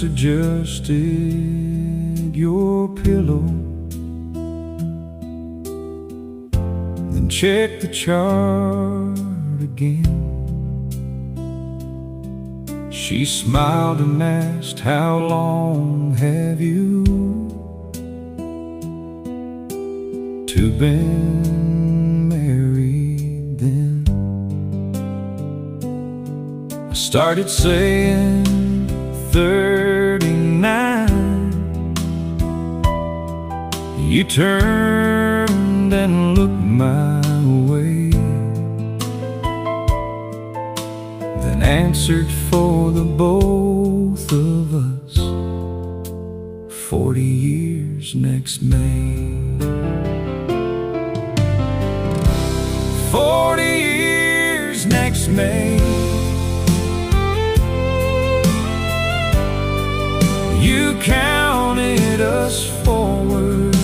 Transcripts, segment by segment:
nurse adjusted your pillow, then checked the chart again. She smiled and asked, "How long have you two been married then?" I started saying 39. You turned and looked my way, then answered for the both of us, 40 years next May. 40 years next May. You counted us forward,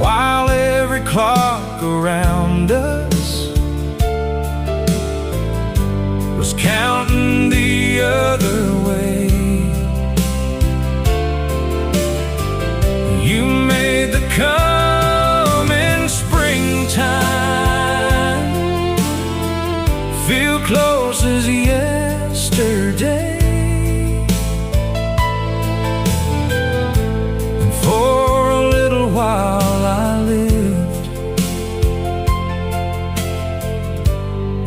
while every clock around us was counting the other way. You made the coming springtime feel close as yesterday. And for a little while I lived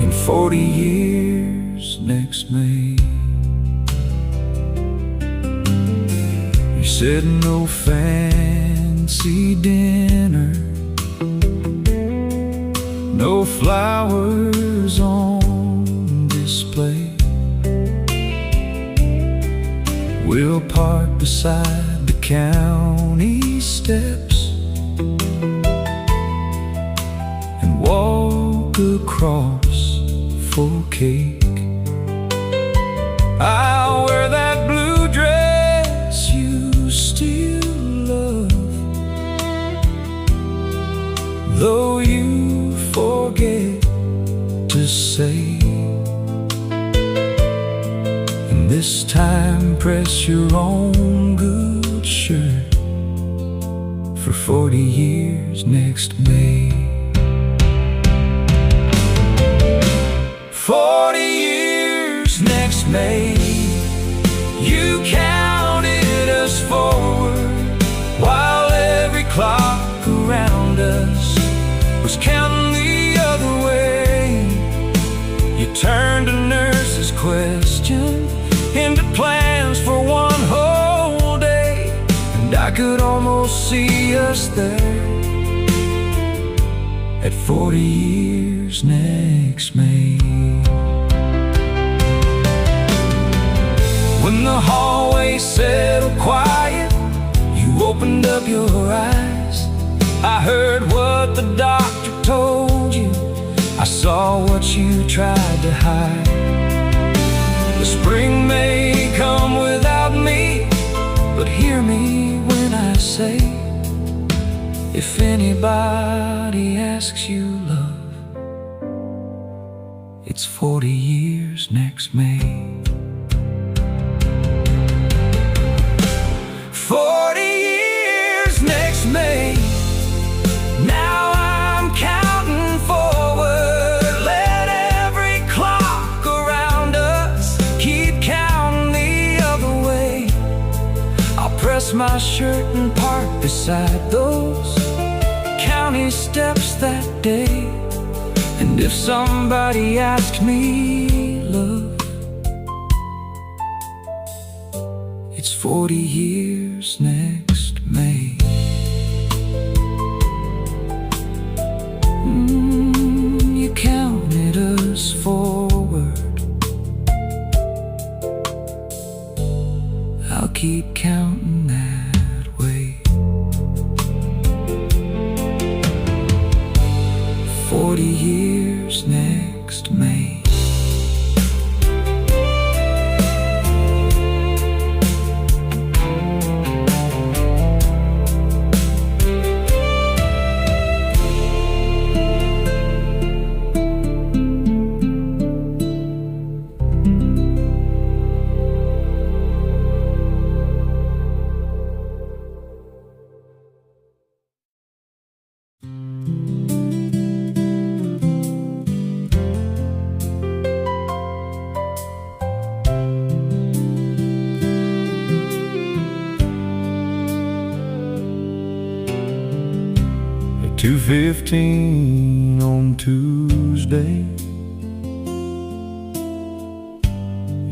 in 40 years next May. You said no fancy dinner, no flowers on display. We'll park beside the county steps and walk across for cake. I'll wear that blue dress you still love, though you forget to say. And this time press your own good shirt for 40 years next May. 40 years next May. You counted us forward, while every clock around us was counting the other way. You turned a nurse's question into plans for one whole day, and I could almost see us there at 40 years next May. When the hallway settled quiet, you opened up your eyes. I heard what the doctor told you, I saw what you tried to hide. The spring may come without me, but hear me when I say, if anybody asks you love, it's 40 years next May. 40 years next May. Now I'm counting forward. Let every clock around us keep counting the other way. I'll press my shirt and park beside those county steps that day. And if somebody asks me, love, it's 40 years next May. You counted us forward, I'll keep counting that way. 40 years next May. 2:15 on Tuesday,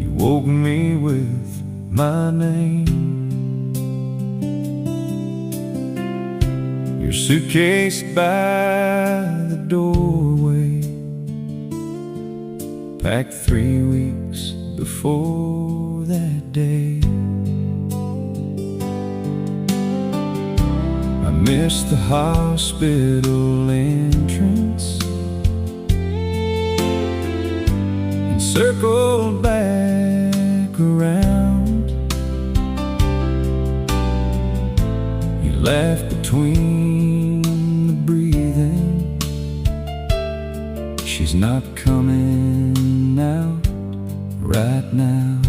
you woke me with my name. Your suitcase by the doorway, packed 3 weeks before that day. I missed the hospital entrance and circled back around. You laughed between the breathing. She's not coming out right now.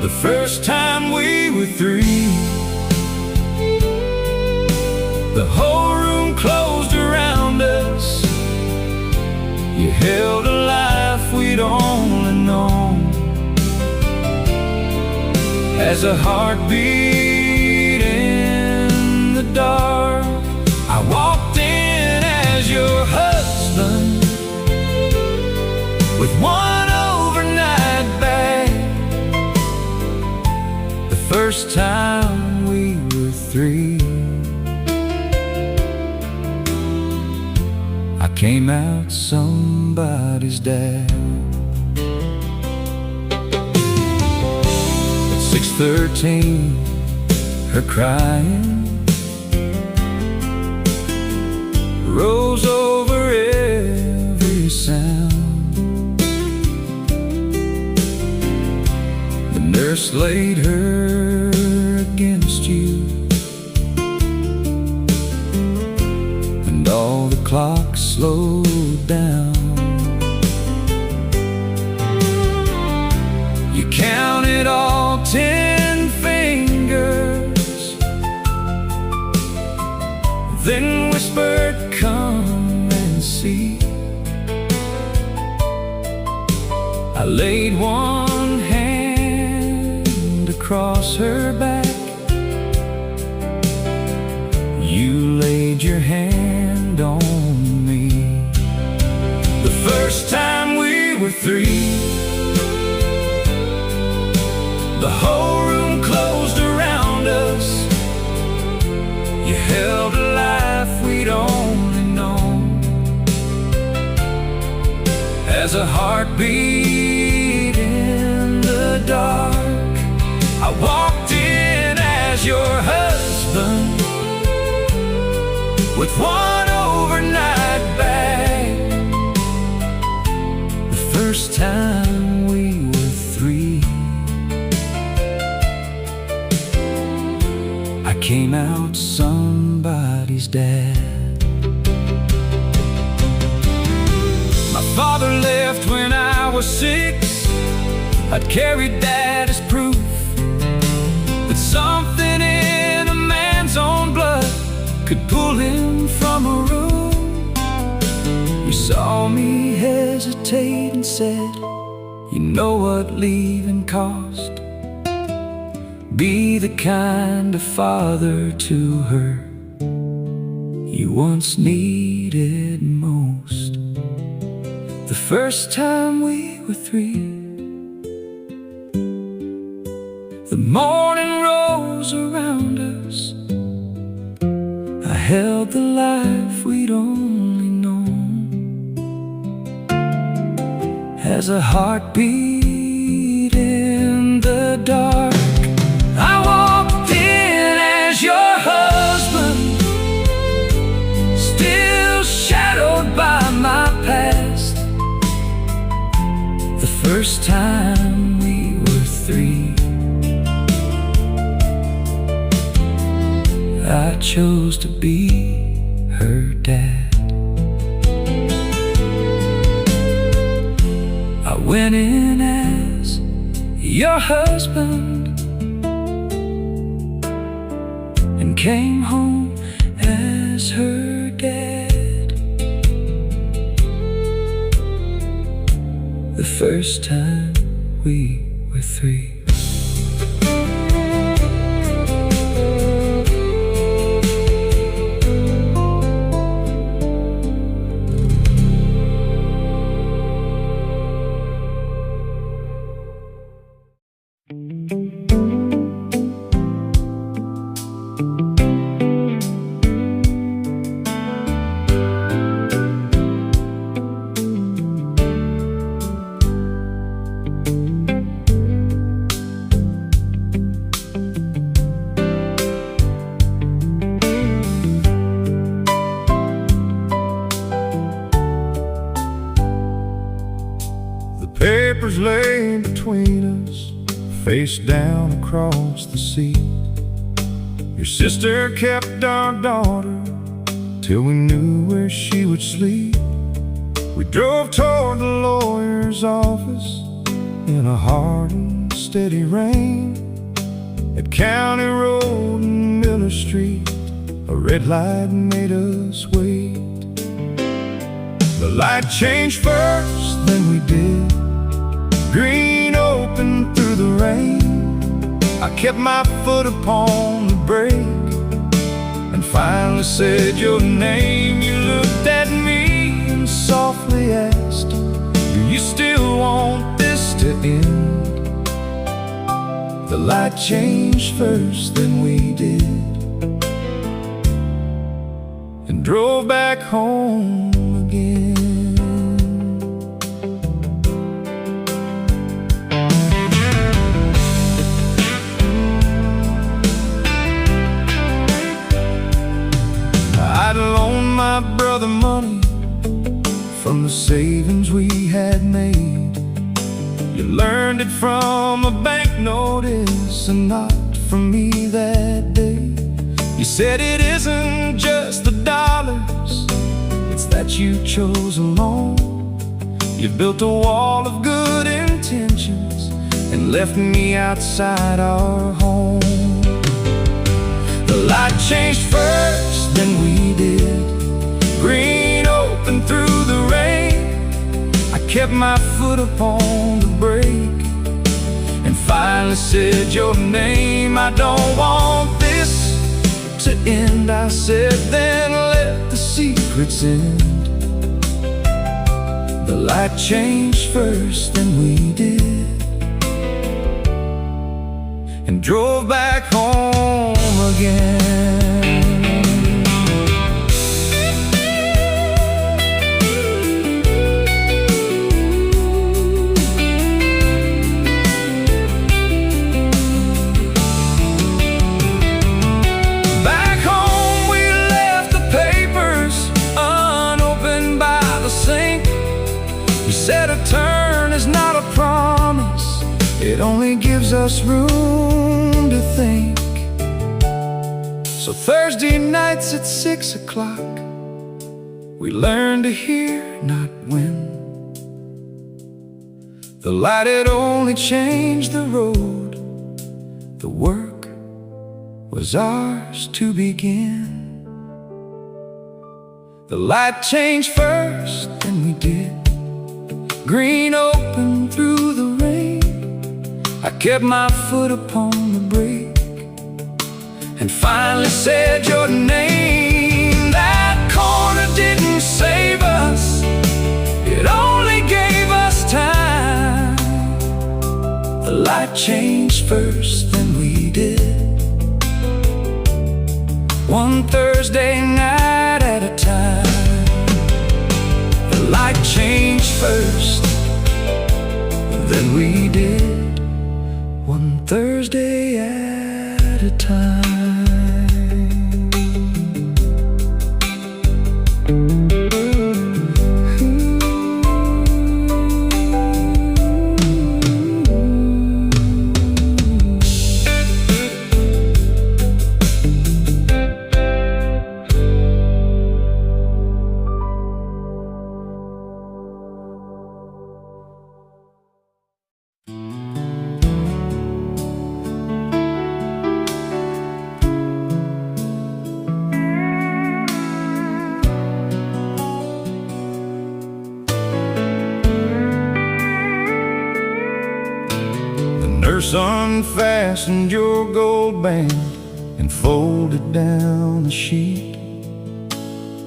The first time we were three, the whole room closed around us. You held a life we'd only known as a heartbeat in the dark. I walked in as your husband with one overnight bag. The first time we were three, I came out somebody's dad. At 6:13, her crying rose over every sound. The nurse laid her against you, and all the clocks slowed down. You counted all 10 fingers, then whispered, "Come and see." I laid one hand across her back. You laid your hand on me. The first time we were three, the whole room closed around us. You held a life we'd only known as a heartbeat in the dark. I walked in as your husband with one overnight bag. The first time we were three, I came out somebody's dad. My father left when I was 6. I'd carried that as proof that something in a man's own blood could pull him from a room. You saw me hesitate and said, "You know what leaving cost. Be the kind of father to her you once needed most." The first time we were three, the morning rose around us. I held the life we'd only known as a heartbeat in the dark. I walked in as your husband, still shadowed by my past. The first time we were three, I chose to be her dad. I went in as your husband and came home as her dad. The first time we were three. Papers lay between us, face down across the sea. Your sister kept our daughter till we knew where she would sleep. We drove toward the lawyer's office in a hard and steady rain. At County Road and Miller Street, a red light made us wait. The light changed first, then we did. Green opened through the rain. I kept my foot upon the brake and finally said your name. You looked at me and softly asked, do you still want this to end? The light changed first, then we did, and drove back home again. I'd loaned my brother money from the savings we had made. You learned it from a bank notice and not from me that day. You said it isn't just the dollars, it's that you chose alone. You built a wall of good intentions and left me outside our home. The light changed first, then we did. Green opened through the rain. I kept my foot upon the brake and finally said your name. I don't want this to end, I said, then let the secrets end. The light changed first, then we did, and drove back home again. Back home we left the papers unopened by the sink. You said a turn is not a promise, it only gives us room to think. So Thursday nights at 6 o'clock, we learned to hear, not win. The light had only changed the road, the work was ours to begin. The light changed first, then we did. Green opened through the rain. I kept my foot upon the brake and finally said your name. That corner didn't save us, it only gave us time. The light changed first, then we did. One Thursday night at a time. The light changed first, then we did. One Thursday at a time. Nurse unfastened your gold band and folded down the sheet.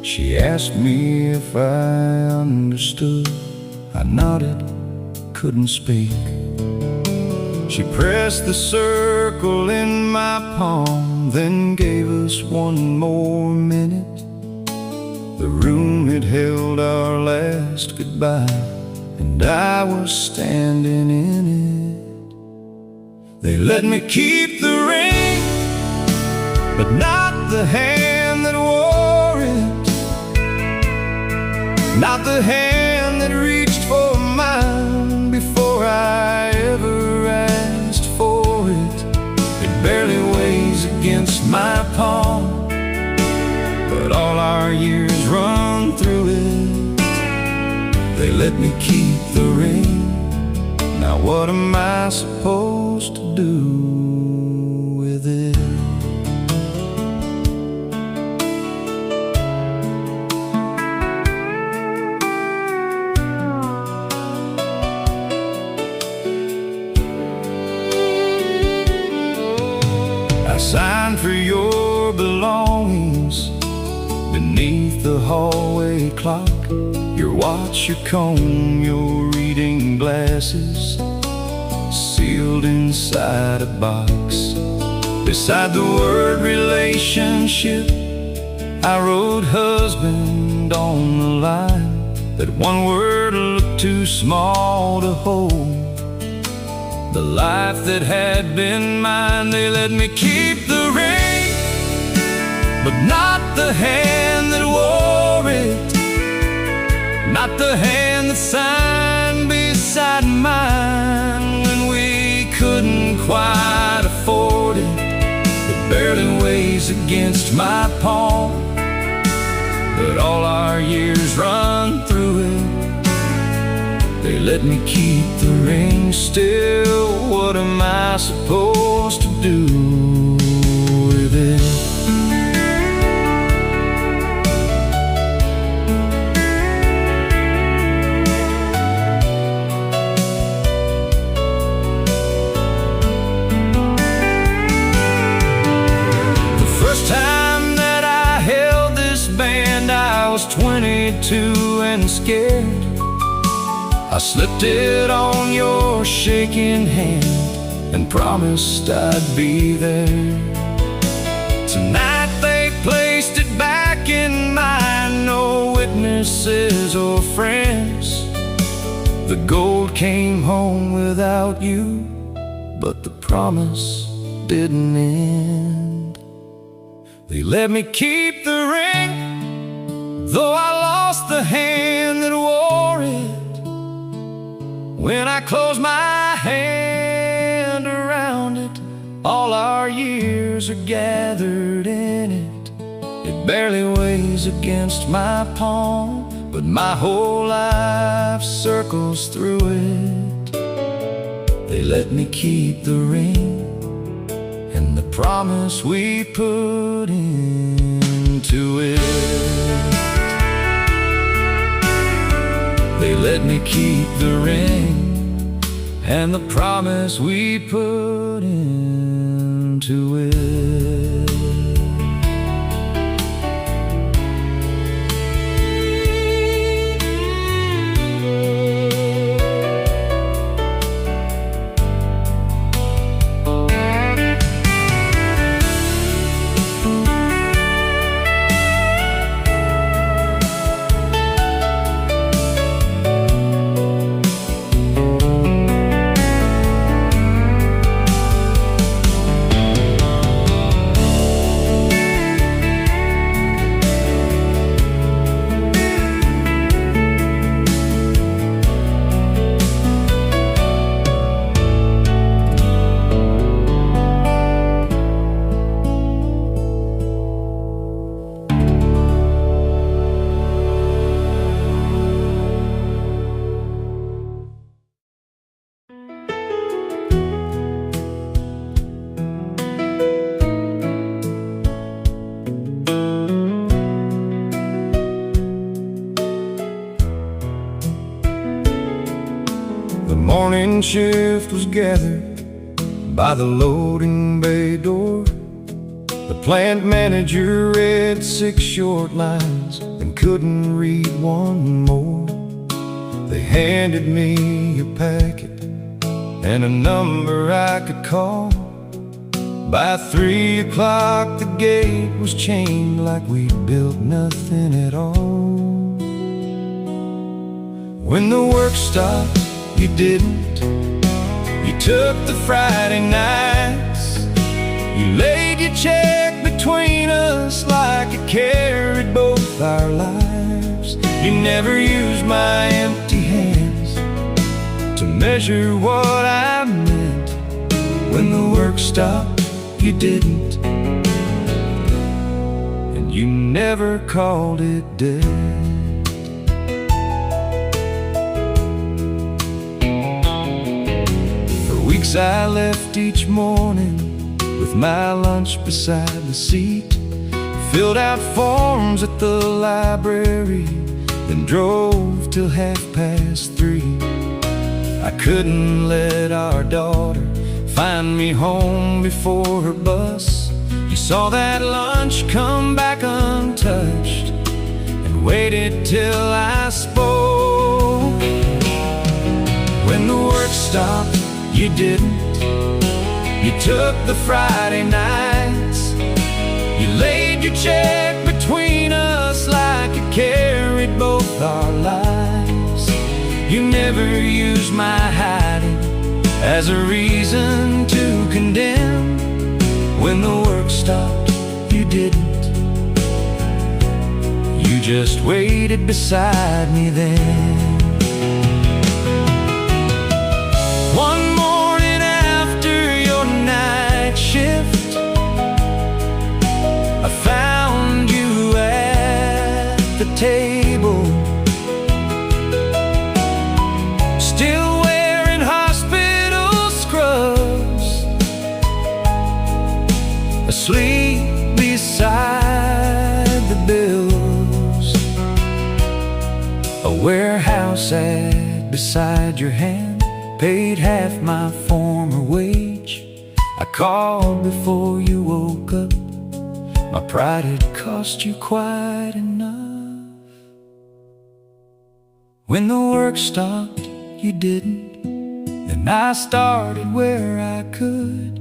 She asked me if I understood. I nodded, couldn't speak. She pressed the circle in my palm, then gave us one more minute. The room had held our last goodbye, and I was standing in it. They let me keep the ring, but not the hand that wore it, not the hand that reached for mine before I ever asked for it. It barely weighs against my palm, but all our years run through it. They let me keep the ring. Now what am I supposed to do with it? I signed for your belongings beneath the hallway clock. Your watch, your comb, your reading glasses, sealed inside a box. Beside the word relationship, I wrote husband on the line. That one word looked too small to hold the life that had been mine. They let me keep the ring, but not the hand that wore it, not the hand that signed beside mine when we couldn't quite afford it. It barely weighs against my palm, but all our years run through it. They let me keep the ring still. What am I supposed to do with it? I was 22 and scared. I slipped it on your shaking hand and promised I'd be there. Tonight they placed it back in mine, no witnesses or friends. The gold came home without you, but the promise didn't end. They let me keep the ring, though I lost the hand that wore it. When I close my hand around it, all our years are gathered in it. It barely weighs against my palm, but my whole life circles through it. They let me keep the ring and the promise we put into it. They let me keep the ring and the promise we put into it. The morning shift was gathered by the loading bay door. The plant manager read 6 short lines and couldn't read one more. They handed me a packet and a number I could call. By 3 o'clock the gate was chained like we'd built nothing at all. When the work stopped, you didn't. You took the Friday nights. You laid your check between us like it carried both our lives. You never used my empty hands to measure what I meant. When the work stopped, you didn't, and you never called it dead. For weeks I left each morning with my lunch beside the seat, filled out forms at the library, then drove till 3:30. I couldn't let our daughter find me home before her bus. You saw that lunch come back untouched and waited till I spoke. When the work stopped, you didn't. You took the Friday nights. You laid your check between us like it carried both our lives. You never used my hiding as a reason to condemn. When the work stopped, you didn't. You just waited beside me then. One morning after your night shift, I found you at the table, still asleep beside the bills. A warehouse ad beside your hand paid half my former wage. I called before you woke up. My pride had cost you quite enough. When the work stopped, you didn't. Then I started where I could.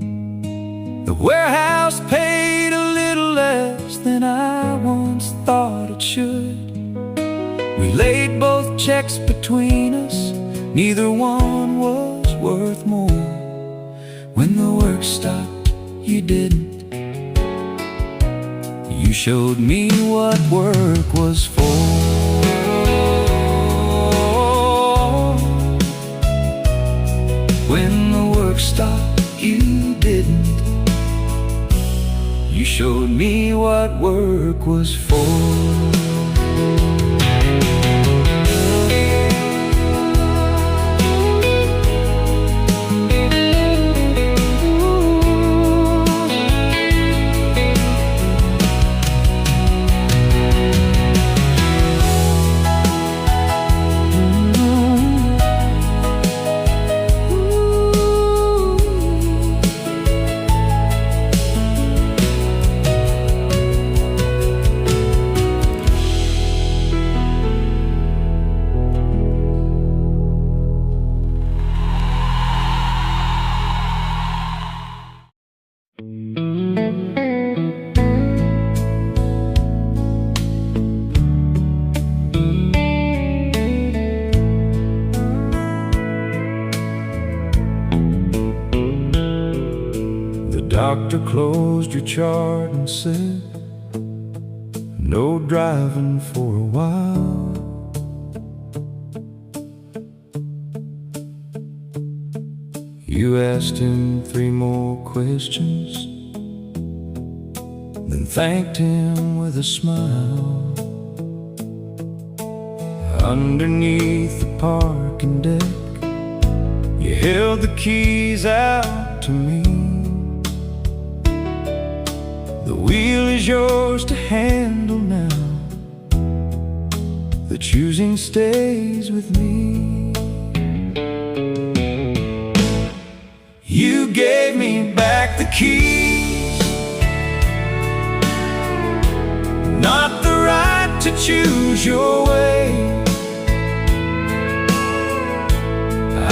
The warehouse paid a little less than I once thought it should. We laid both checks between us, neither one was worth more. When the work stopped, you didn't. You showed me what work was for. When the work stopped, you didn't. You showed me what work was for. Doctor closed your chart and said, no driving for a while. You asked him 3 more questions, then thanked him with a smile. Underneath the parking deck, you held the keys out to me. The wheel is yours to handle now. The choosing stays with me. You gave me back the keys, not the right to choose your way.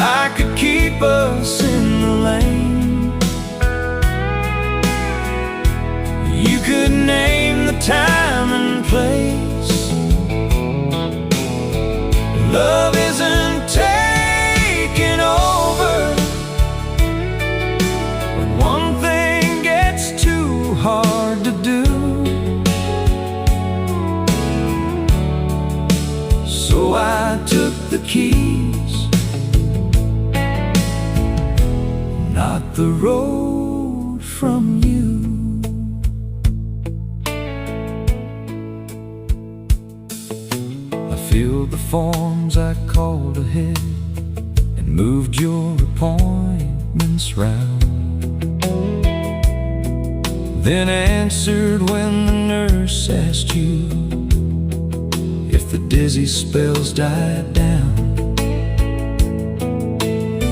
I could keep us in the lane. You could name the time and place. Love isn't taking over when one thing gets too hard to do. So I took the keys, not the road from you. I filled the forms I called ahead and moved your appointments round. Then answered when the nurse asked you if the dizzy spells died down.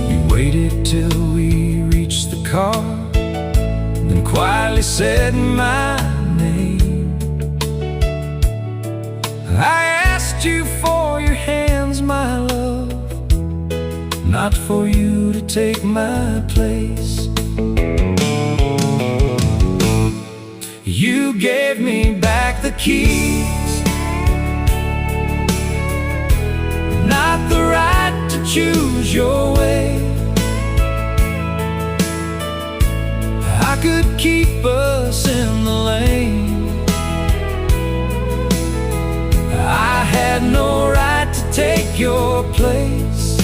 You waited till we reached the car, then quietly said my name. I asked you for your hands, my love, not for you to take my place. You gave me back the keys, not the right to choose your way. I could keep us in the lane. I had no right to take your place.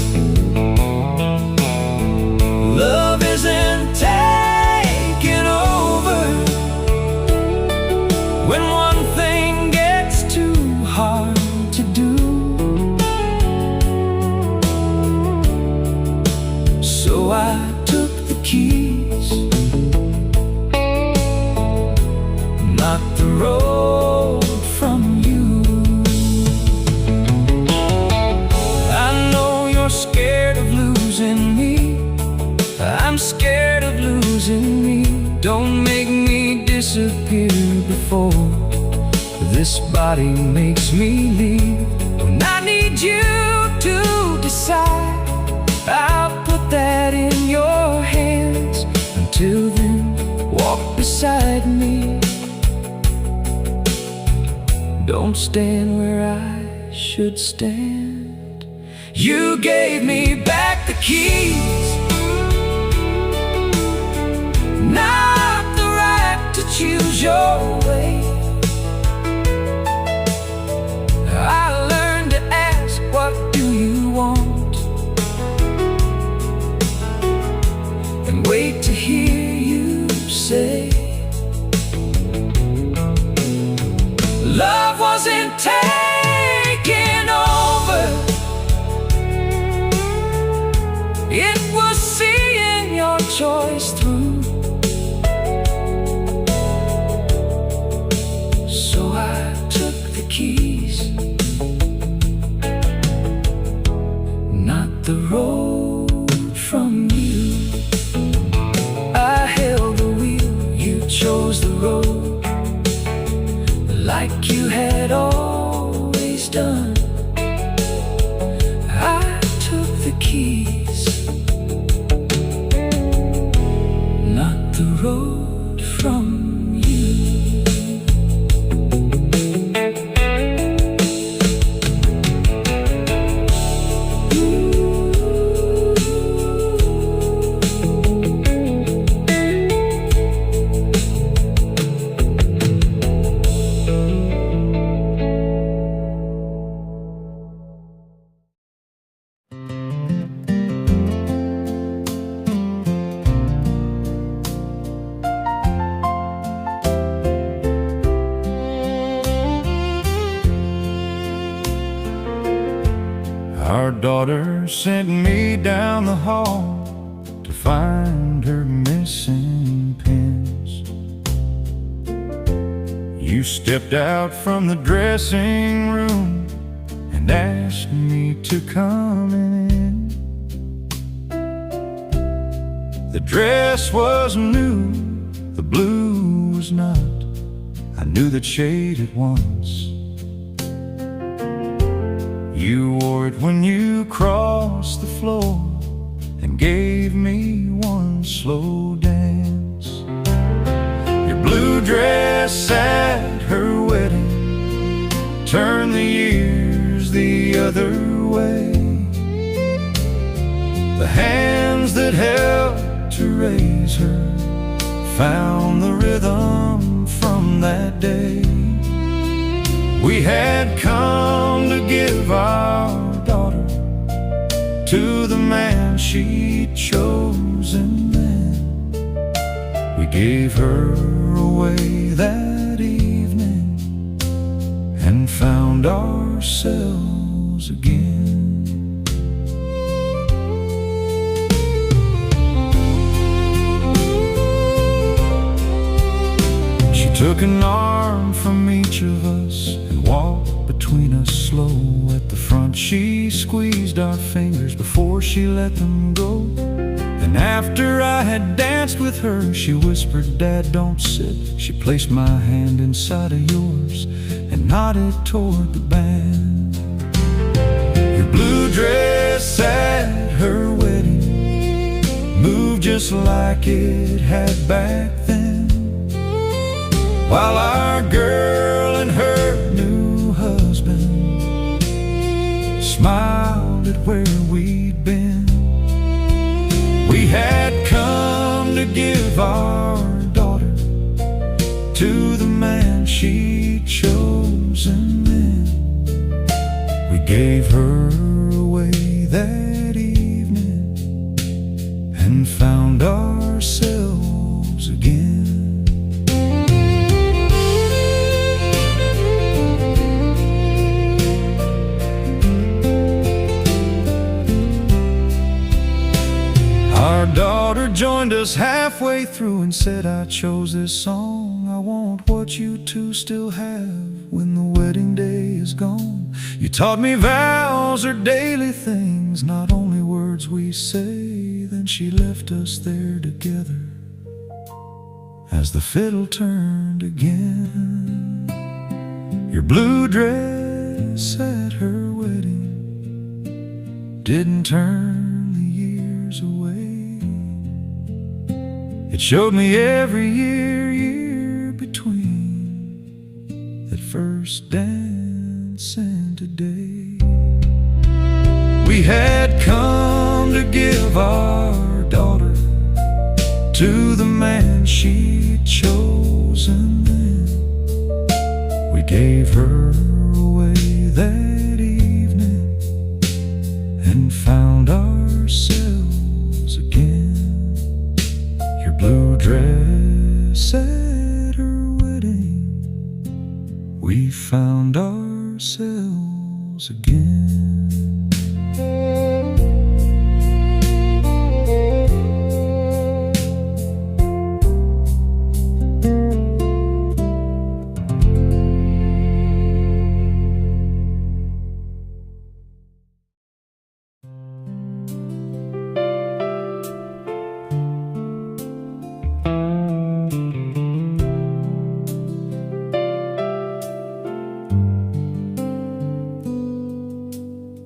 Love isn't taking over when one thing gets too hard to do. So I took the keys, not the road from you. I know you're scared of losing me. I'm scared of losing me. Don't make me disappear before this body makes me leave. When I need you to decide, I'll put that in your hands. Until then, walk beside me. Don't stand where I should stand. You gave me back the keys, not the right to choose your way. I learned to ask, what do you want? And wait to hear you say, love wasn't taking over. It was seeing your choice through. So I took the keys, not the road from you. I held the wheel, you chose the road, like you had always done. I took the keys, not the road from you. Our daughter sent me down the hall to find her missing pins. You stepped out from the dressing room and asked me to come in. The dress was new, the blue was not. I knew that shade at once. You wore it when you crossed the floor gave me one slow dance. Your blue dress at her wedding turned the years the other way. The hands that helped to raise her found the rhythm from that day. We had come to give our daughter to the man she'd chosen then. We gave her away that evening and found ourselves again. Took an arm from each of us and walked between us slow. At the front she squeezed our fingers before she let them go. And after I had danced with her, she whispered, "Dad, don't sit." She placed my hand inside of yours and nodded toward the band. Your blue dress at her wedding moved just like it had back then, while our girl and her new husband smiled at where we'd been. We had come to give our daughter to the man she'd chosen then. We gave her away that evening and found ourselves again. Our daughter joined us halfway through and said, "I chose this song. I want what you two still have when the wedding day is gone. You taught me vows are daily things, not only words we say." Then she left us there together as the fiddle turned again. Your blue dress at her wedding didn't turn the years away. It showed me every year between that first dance and today. We had come to give our daughter to the man she'd chosen then. We gave her away that evening and found ourselves again. Your blue dress at her wedding, we found ourselves again.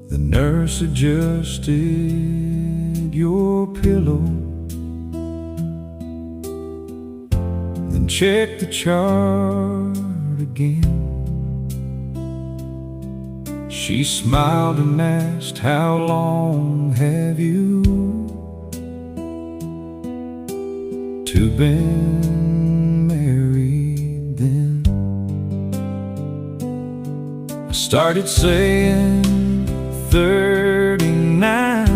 The nurse adjusted your pillow, then checked the chart again. She smiled and asked, "How long have you two been married then?" I started saying 39.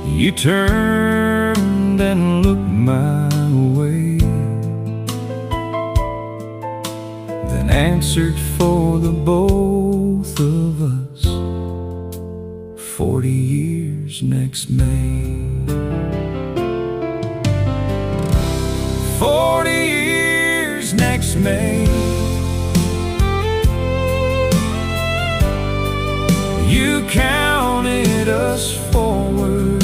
You turned and looked my way, then answered for the both of us, 40 years next May. 40 years next May. You counted us forward,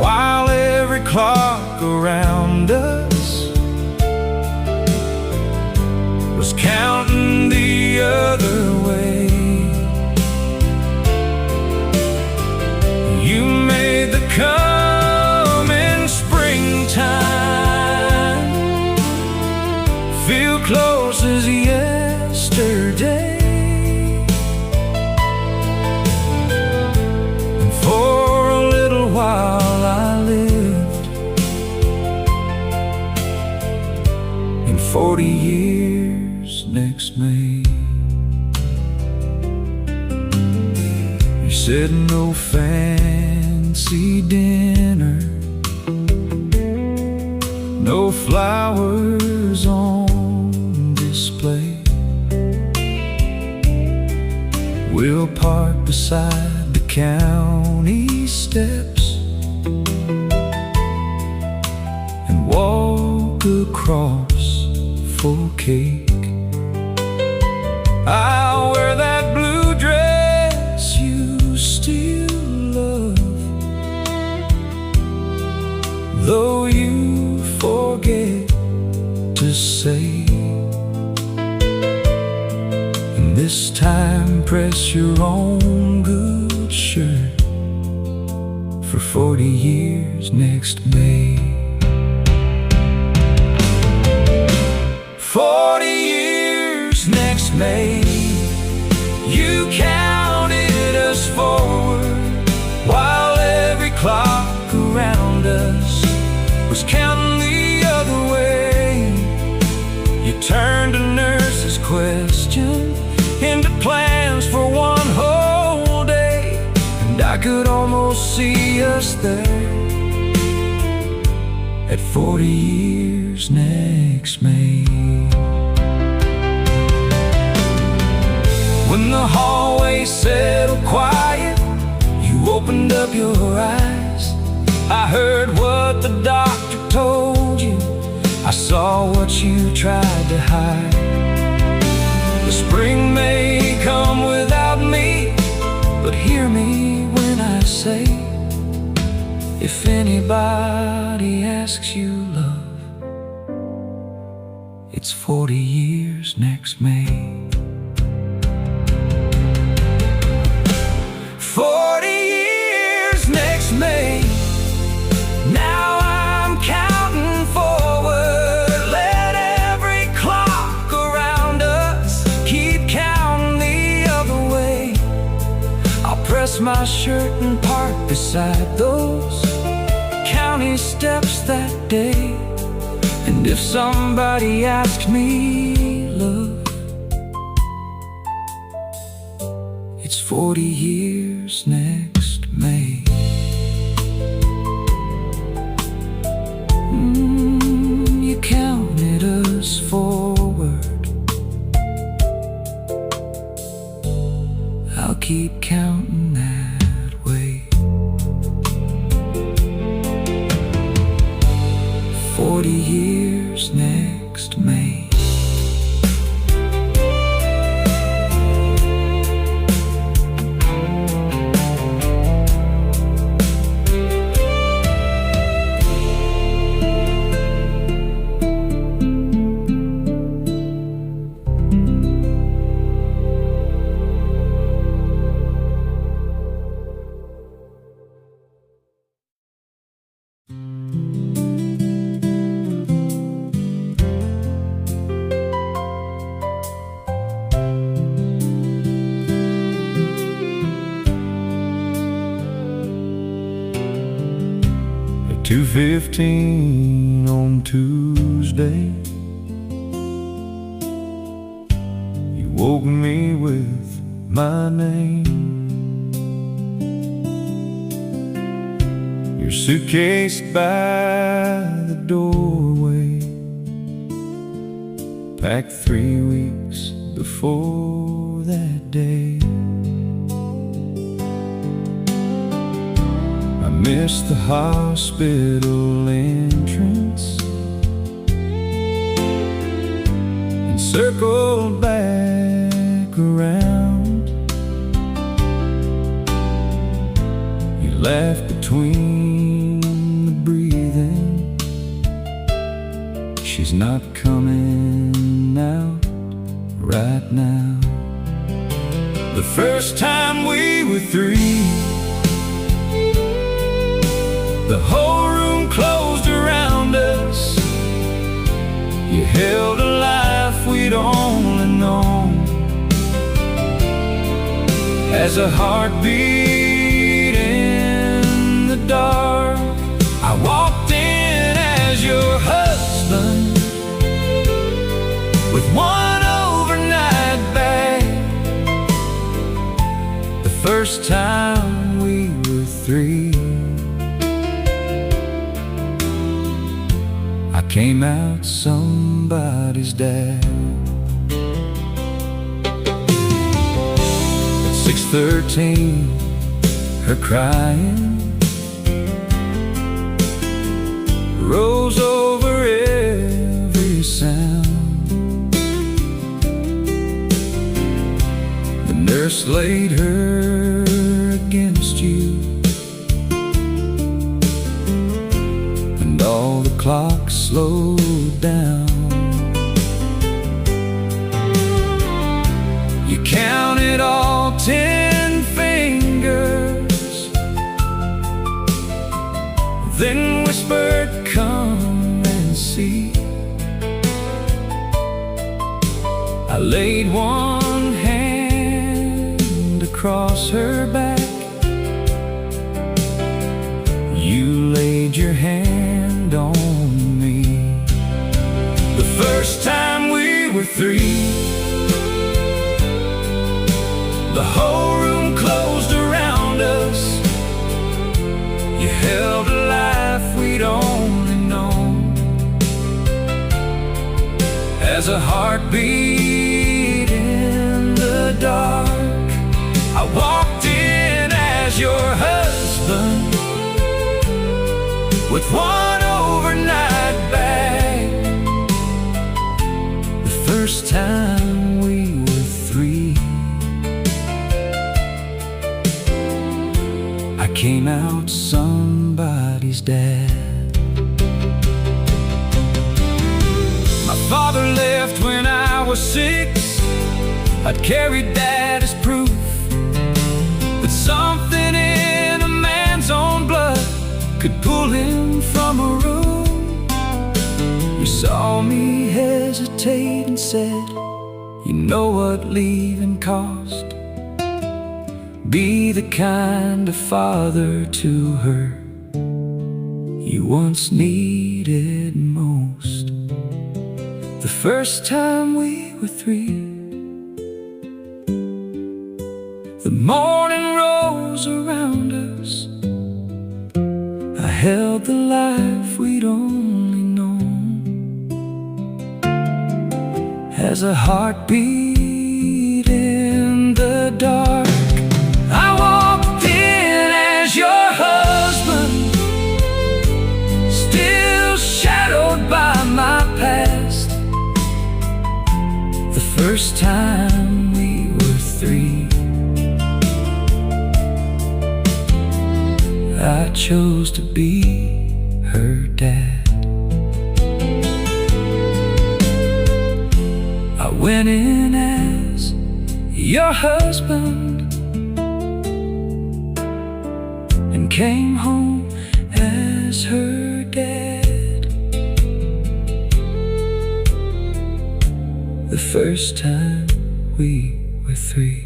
while every clock around us was counting the other way. You said no fancy dinner, no flowers on display. We'll park beside the county steps and walk across for cake. I'll wear that blue dress you still love, though you forget to say. And this time press your own good shirt for 40 years next May. 40 years next May. You counted us forward while every clock around us was counting the other way. You turned a nurse's question into plans for one whole day, and I could almost see us there at 40 years next May. When the hallway settled quiet, you opened up your eyes. I heard what the doctor told you, I saw what you tried to hide. The spring may come without me, but hear me when I say, if anybody asks you love, it's 40 years next May. 40 years next May. Now I'm counting forward. Let every clock around us keep counting the other way. I'll press my shirt and park beside those county steps that day. And if somebody asks me, love, it's 40 years next May. You counted us forward, I'll keep counting that way. 40 years next May. At 2:15 on Tuesday, you woke me with my name. Your suitcase by the doorway, packed 3 weeks before that day. I missed the hospital entrance and circled back around. You laughed between the breathing. She's not coming out right now. The first time we were three, the whole room closed around us. You held a life we'd only known as a heartbeat in the dark. I walked in as your husband with one overnight bag. The first time time we were 3, I came out somebody's dad. At 6:13, her crying rose over every sound. The nurse laid her against you, and all the clocks slowed down. You counted all 10 fingers, then whispered, "Come and see." I laid one hand across her back, you laid your hand on me. The first time we were 3, the whole room closed around us. You held a life we'd only known, as a heartbeat in the dark. I walked in as your husband, with one overnight bag. The first time we were 3, I came out somebody's dad. My father left when I was 6. I'd carried that as proof that something in a man's own blood could pull him from a room. You saw me hesitate and said, "You know what leaving cost. Be the kind of father to her you once needed most." The first time we were 3, the morning rose around us. I held the life we'd only known, as a heartbeat in the dark. I walked in as your husband, still shadowed by my past. The first time we were 3, I chose to be her dad. I went in as your husband and came home as her dad. The first time we were 3.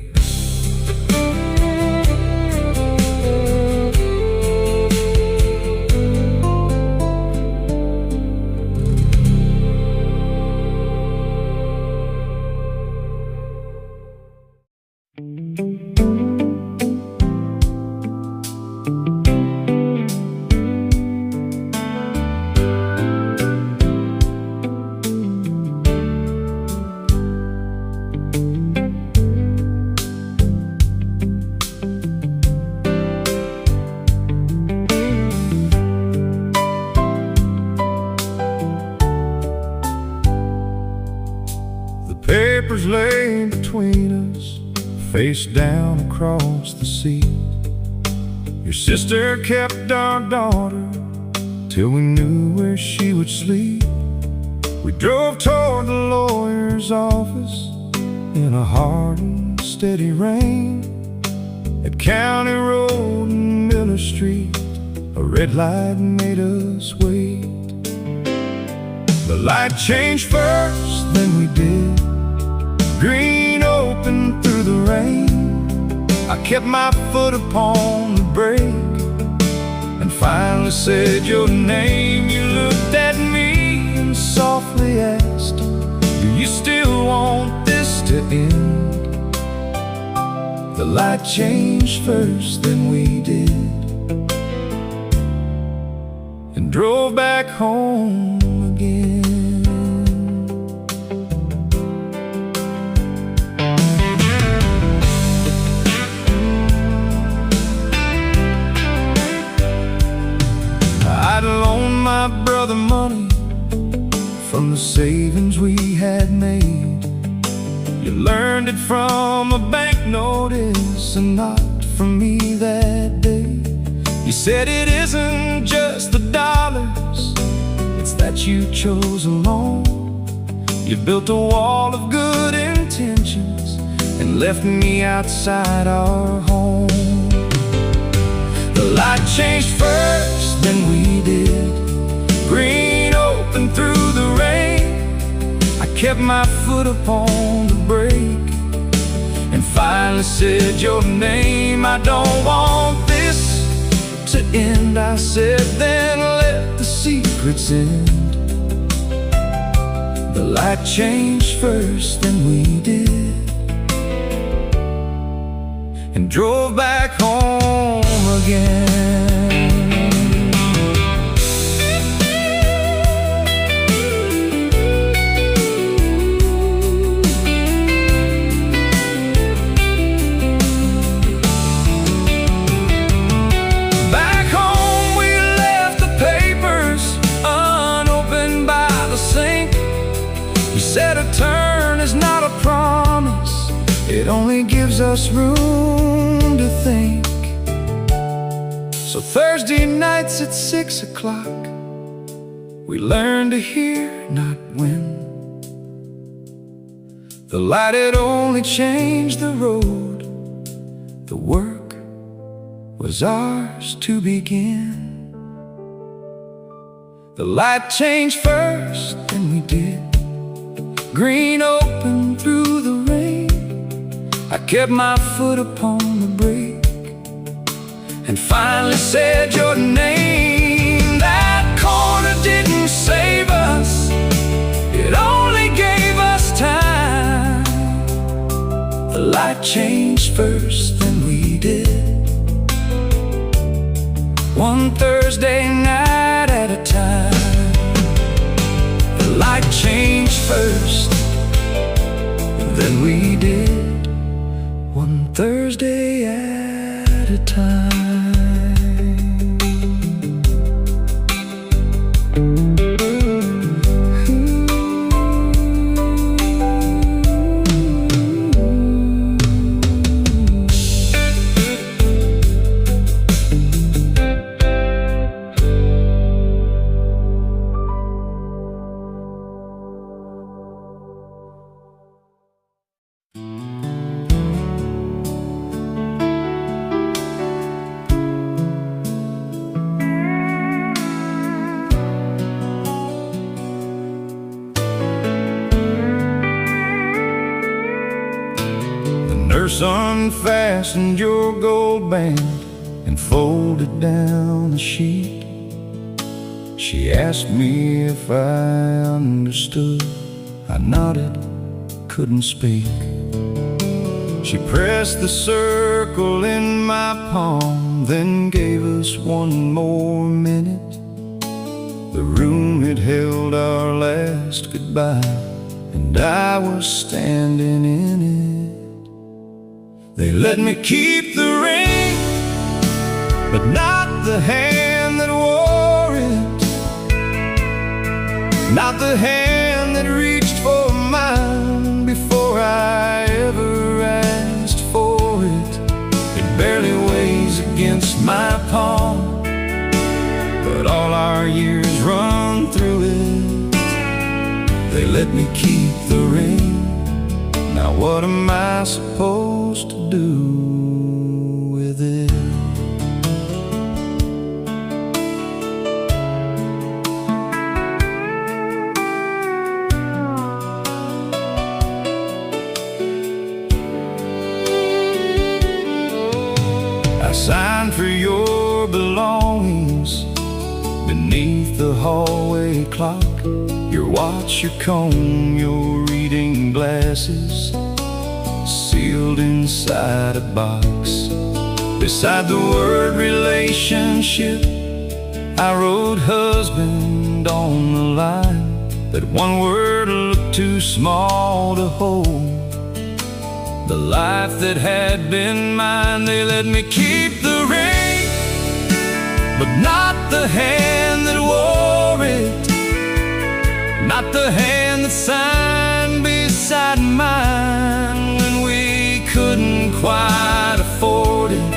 Papers laid between us, face down across the seat. Your sister kept our daughter till we knew where she would sleep. We drove toward the lawyer's office in a hard and steady rain. At County Road and Miller Street, a red light made us wait. The light changed first, then we did green open through the rain. I kept my foot upon the brake and finally said your name. You looked at me and softly asked, "Do you still want this to end?" The light changed first, then we did, and drove back home again. I'd loaned my brother money from the savings we had made. You learned it from a bank notice and not from me that day. You said it isn't just the dollars, it's that you chose alone. You built a wall of good intentions and left me outside our home. The light changed first, then we did. Green open through the rain. I kept my foot upon the brake and finally said your name. I don't want this to end, I said, then let the secrets end. The light changed first, then we did, and drove back home again. Back home we left the papers unopened by the sink. You said a turn is not a promise, it only gives us room to think. So Thursday nights at 6 o'clock, we learned to hear, not win. The light had only changed the road, the work was ours to begin. The light changed first, then we did. Green open through the rain. I kept my foot upon the brake and finally said your name. That corner didn't save us, it only gave us time. The light changed first, then we did, one Thursday night at a time. The light changed first, then we did, one Thursday at a time. Nurse unfastened your gold band and folded down the sheet. She asked me if I understood. I nodded, couldn't speak. She pressed the circle in my palm, then gave us one more minute. The room had held our last goodbye, and I was standing in it. They let me keep the ring, but not the hand that wore it, not the hand that reached for mine before I ever asked for it. It barely weighs against my palm, but all our years run through it. They let me keep the ring. Now what am I supposed to do with it? I signed for your belongings beneath the hallway clock. Your watch, your comb, your reading glasses, sealed inside a box. Beside the word relationship, I wrote husband on the line. That one word looked too small to hold. The life that had been mine, they let me keep the ring, but not the hand that wore it, not the hand that signed beside mine when we couldn't quite afford it.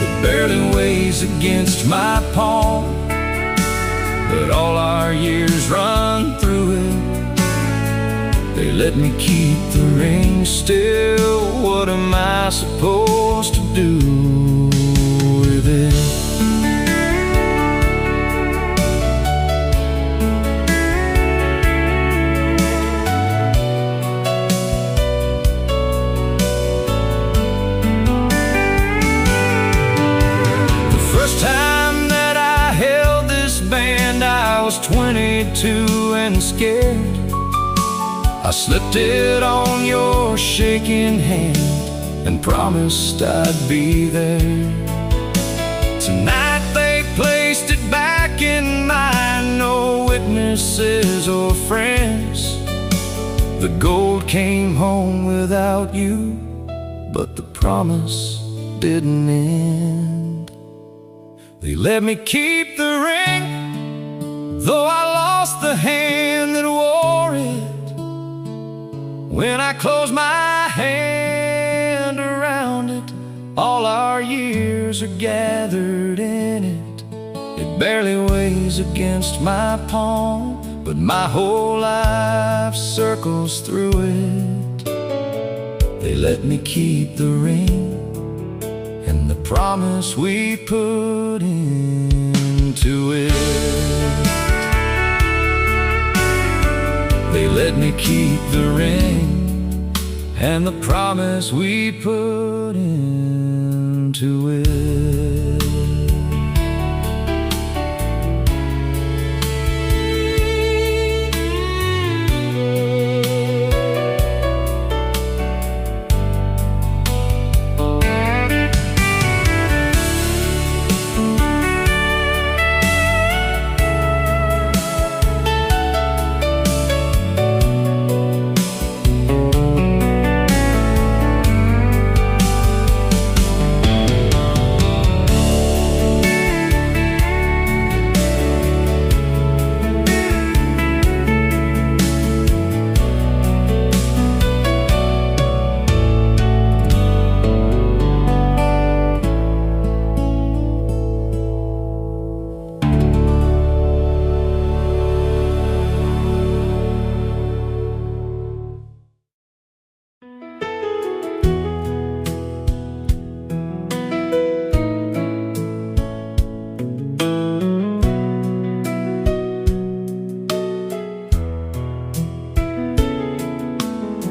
It barely weighs against my palm, but all our years run through it. They let me keep the ring still. What am I supposed to do with it? The first time that I held this band, I was 22 and scared. I slipped it on your shaking hand and promised I'd be there. Tonight they placed it back in mine, no witnesses or friends. The gold came home without you, but the promise didn't end. They let me keep the ring, though I lost the hand that wore it. When I close my hand around it, all our years are gathered in it. It barely weighs against my palm, but my whole life circles through it. They let me keep the ring and the promise we put into it. They let me keep the ring and the promise we put into it.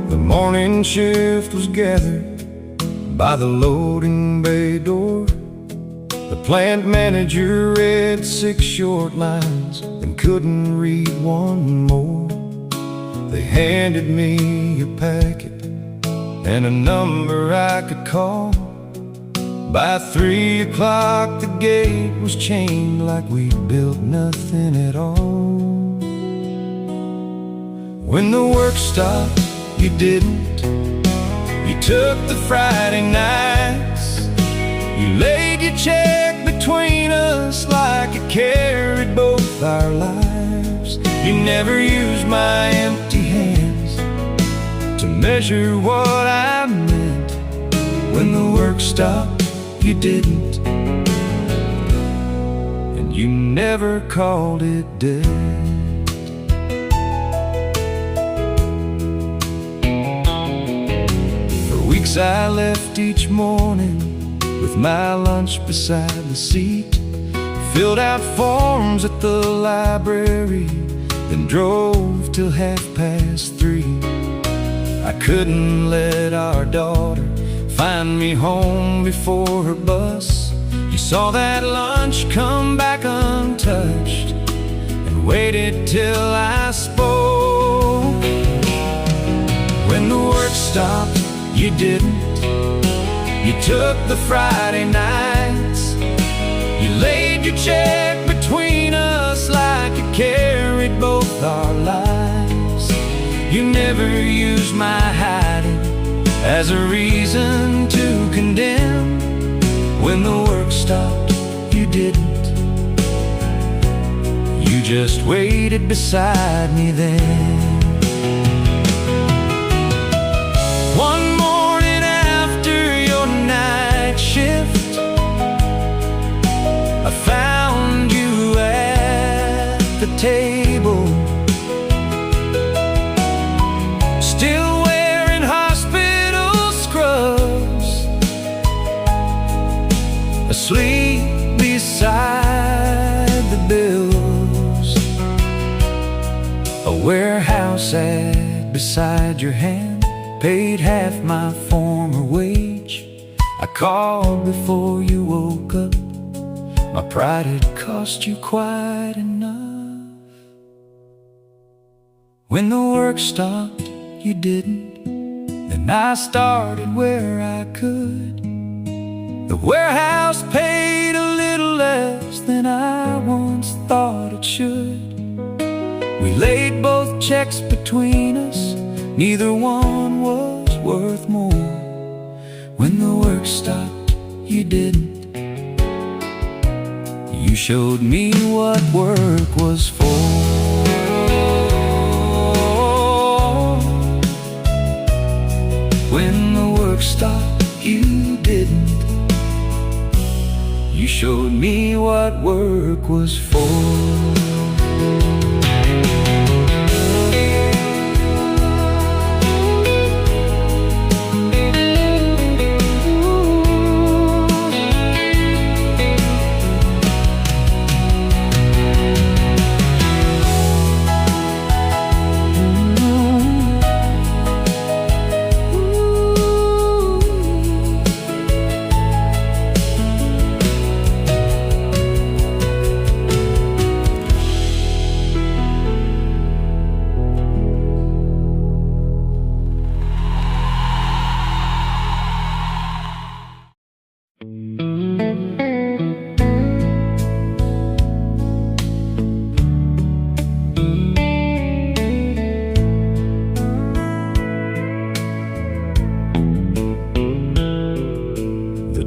The morning shift was gathered by the loading bay door. The plant manager read 6 short lines and couldn't read one more. They handed me a packet and a number I could call. By 3 o'clock the gate was chained like we'd built nothing at all. When the work stopped, you didn't. You took the Friday nights. You laid your check between us like it carried both our lives. You never used my empty hands to measure what I meant. When the work stopped, you didn't. And you never called it dead. I left each morning with my lunch beside the seat, filled out forms at the library, then drove till 3:30. I couldn't let our daughter find me home before her bus. You saw that lunch come back untouched and waited till I spoke. When the work stopped, you you didn't. You took the Friday nights, you laid your check between us like you carried both our lives. You never used my hiding as a reason to condemn. When the work stopped, you didn't. You just waited beside me then. One morning after your night shift, I found you at the table, still wearing hospital scrubs, asleep beside the bills. A warehouse ad beside your hand paid half my former wage. I called before you woke up. My pride had cost you quite enough. When the work stopped, you didn't. Then I started where I could. The warehouse paid a little less than I once thought it should. We laid both checks between us, neither one was worth more. When the work stopped, you didn't. You showed me what work was for. When the work stopped, you didn't. You showed me what work was for.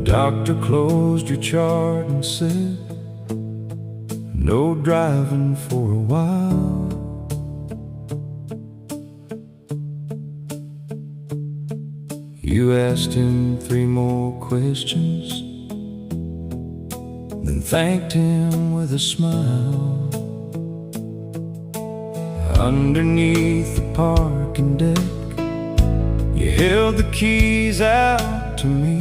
Doctor closed your chart and said, no driving for a while. You asked him 3 more questions, then thanked him with a smile. Underneath the parking deck, you held the keys out to me.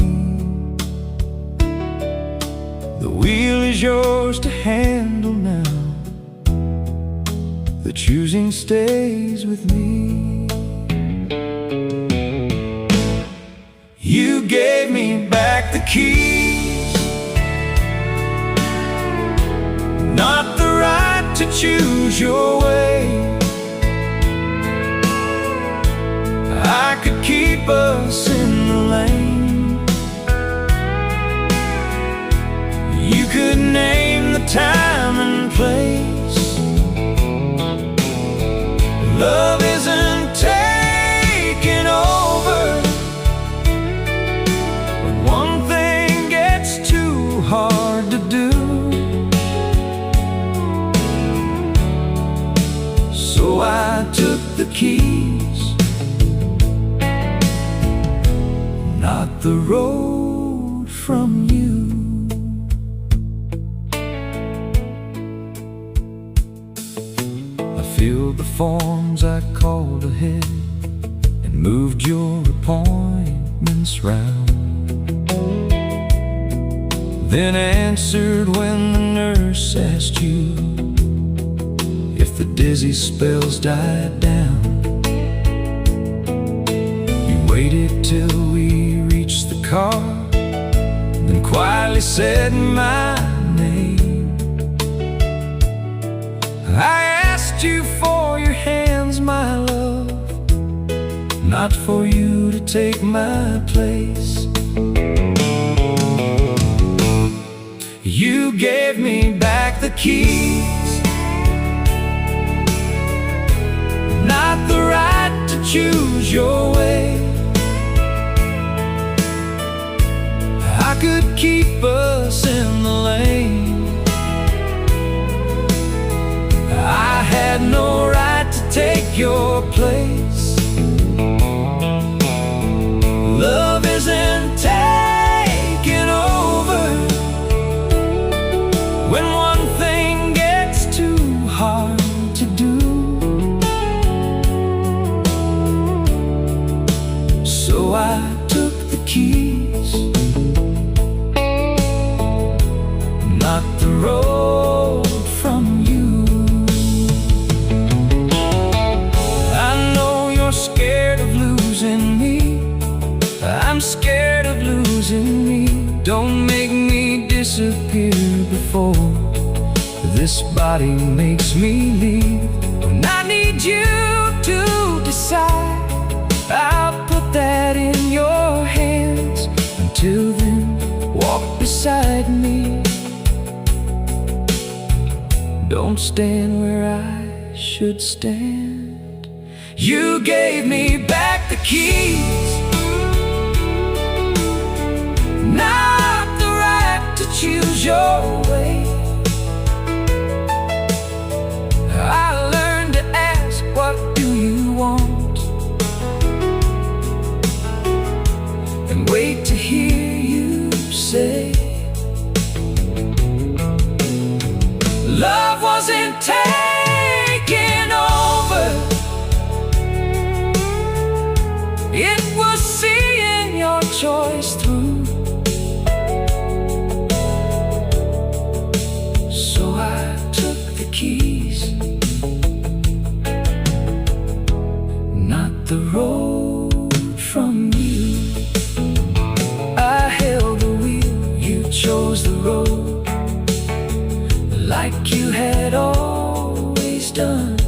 The wheel is yours to handle now. The choosing stays with me. You gave me back the keys, not the right to choose your way. I could keep us in the lane. You could name the time and place. Love isn't taking over when one thing gets too hard to do. So I took the keys, not the road from you. Filled the forms I called ahead and moved your appointments round. Then answered when the nurse asked you if the dizzy spells died down. You waited till we reached the car, then quietly said my name. I asked you for your hands, my love, not for you to take my place. You gave me back the keys, not the right to choose your way. I could keep us in the lane. I had no right to take your place. Love isn't taking over when one thing gets too hard to do. So I took the keys, not the road from you. I know you're scared of losing me. I'm scared of losing me. Don't make me disappear before this body makes me leave. When I need you to decide, I'll put that in your hands. Until then, walk beside me. Don't stand where I should stand. You gave me back the keys, not the right to choose your way. I learned to ask, what do you want? And wait to hear you say, love wasn't taking over, it was seeing your choice through. So I took the keys, not the road from you. I held the wheel, you chose the road, like you had always done.